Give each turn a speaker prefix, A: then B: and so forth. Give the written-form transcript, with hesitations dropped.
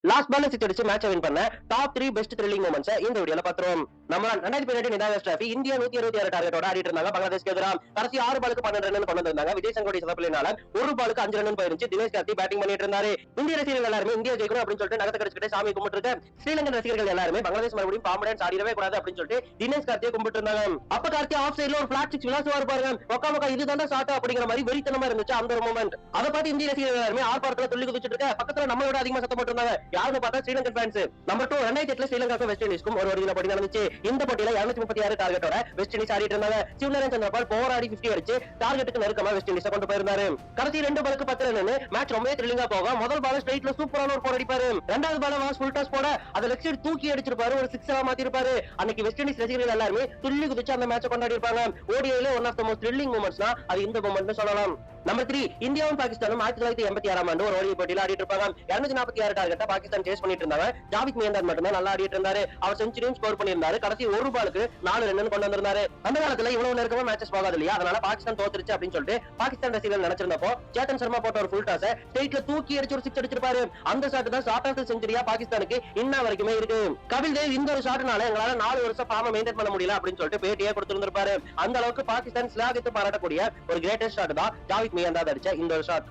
A: Last பால்ல six அடிச்சு match win பண்ண டாப் 3 பெஸ்ட் த்ரில்லிங் மொமெண்ட்ஸ் இந்த வீடியோல பாத்துறோம். நம்ம 2018 நிதான டிராஃபி இந்தியா 126 டார்கெட்டோட ஆடிட்டு இருந்தாங்க பங்களாதேஷ்க்கு எதிராக. கடைசி 6 பாலுக்கு 12 ரன் கொண்டு வந்தாங்க. விஜய் சங்கோடி சதப்பினால ஒரு பாலுக்கு 5 ரன் போயிருச்சு. தினேஷ் கார்த்திக் பேட்டிங் பண்ணிட்டு இருந்தாரு. இந்திய ரசிகர்கள் எல்லாரும் இந்தியா ஜெயிக்கணும் அப்படின்னு சொல்லிட்டு நகத்தை கடிச்சிட்டு சாமி கும்பிட்டு ஸ்ரீலங்கன் ரசிகர்கள் எல்லாரும் பங்களாதேஷ் மறுபடியும் பாம்புடன் ஆடிடவே கூடாது அப்படின்னு சொல்லிட்டு தினேஷ் கார்த்தியை கும்பிட்டு இருந்தாங்க. அப்ப கார்த்தி ஆஃப் சைடுல ஒரு பிளாட் சிக்ஸ் விளாசுவா இருப்பாருங்க. ஒக்காமக்கா இதுதான் ஷாட் அப்படிங்கிற மாதிரி வெறித்தனமா இருந்துச்சு அந்த ஒரு மூமெண்ட். அதை பார்த்து இந்திய ரசிகர்கள் எல்லாரும் ஆர்ப்பாட்டத்துல துள்ளி குதிச்சிட்டு இருக்க பக்கத்துல நம்மளோட அதிகமா சத்தம் போட்டு இருந்தாங்க. யாருன்னு பார்த்தா ஸ்ரீலங்கன் ஃபேன்ஸ். நம்பர் 2 2008 ஸ்ரீலங்காக்கும் வெஸ்ட் இண்டீஸ்க்கும் ஒரு ஒருங்கின போட்டி நடந்துச்சு. இந்த போட்டியில 236 டார்கெட்டோட வெஸ்ட் இண்டீஸ் ஆடிட்டு இருந்தாங்க. சிவநரன் சந்திரபால் போராடி 50 அடிச்சு டார்கெட்டுக்கு நெருக்கமா வெஸ்ட் இண்டீஸ் கொண்டு போயிருந்தாரு. கடைசி 2 பாலுக்கு 10 ரன் மேட்ச் ரொம்பவே த்ரில்லிங்கா போகும். முதல் பால் ஸ்ட்ரைட்ல சூப்பரான ஒரு போர் அடிப்பாரு. இரண்டாவது பால் வாஸ் ஃபுல் டாஸ் போட அத லெக் சைடு தூக்கி அடிச்சிருப்பாரு. ஒரு 6 மாத்தி இருப்பாரு. அன்னைக்கு வெஸ்ட் இண்டீஸ் ரசிகர்கள் எல்லாரும் துள்ளி குதிச்சு அந்த மேட்சை கொண்டாடி இருப்பாங்க. ஓடிஐல one of the most thrilling மூமெண்ட்ஸ்னா அது இந்த மூமெண்ட்னு சொல்லலாம். நம்பர் 3 இந்தியாவும் பாகிஸ்தானும் 1986 ஆண்டு ஒரு ஓடிஐ போட்டியில ஆடிட்டு இருப்பாங்க. 246 டார்கெட்டை பாகிஸ்தான் சேஸ் பண்ணிட்டு இருந்தாங்க. ஜாவித் மியந்தார் மட்டும் தான் நல்லா ஆடிட்டு இருந்தாரு. அவர் செஞ்சுரியும் ஸ்கோர் பண்ணியிருந்தாரு. கடைசி ஒரு பாலுக்கு 4 ரன் கொண்டு வந்திருந்தாரு. அந்த காலத்துல இவ்வளவு நெருக்கமா மேட்சஸ் போகாது இல்லையா, அதனால பாகிஸ்தான் தோத்துருச்சு அப்படின்னு சொல்லிட்டு பாகிஸ்தான் ரசிகர்கள் நினைச்சிருந்தப்போ சேத்தன் சர்மா போட்ட ஒரு ஃபுல் டாஸ் ஸ்ட்ரைட்ல தூக்கி அடிச்சு ஒரு 6 அடிச்சிருப்பாரு. அந்த ஷாட் தான் ஷார்ட் ஆஃப் செஞ்சுரியா பாகிஸ்தானுக்கு இன்ன வரைக்குமே இருக்கு. கபில் தேவ் இந்த ஒரு ஷாட்னால எங்களால 4 வருஷம் ஃபார்மை மெயின்டைன் பண்ண முடியல அப்படின்னு சொல்லிட்டு பேட்டியே கொடுத்திருந்திருப்பாரு. அந்த அளவுக்கு பாகிஸ்தான் சிலாகித்து பாராட்டக்கூடிய ஒரு கிரேட்டஸ்ட் ஷாட் தான் ஜாவித் மியந்தார் அடிச்ச இந்த ஒரு ஷாட்.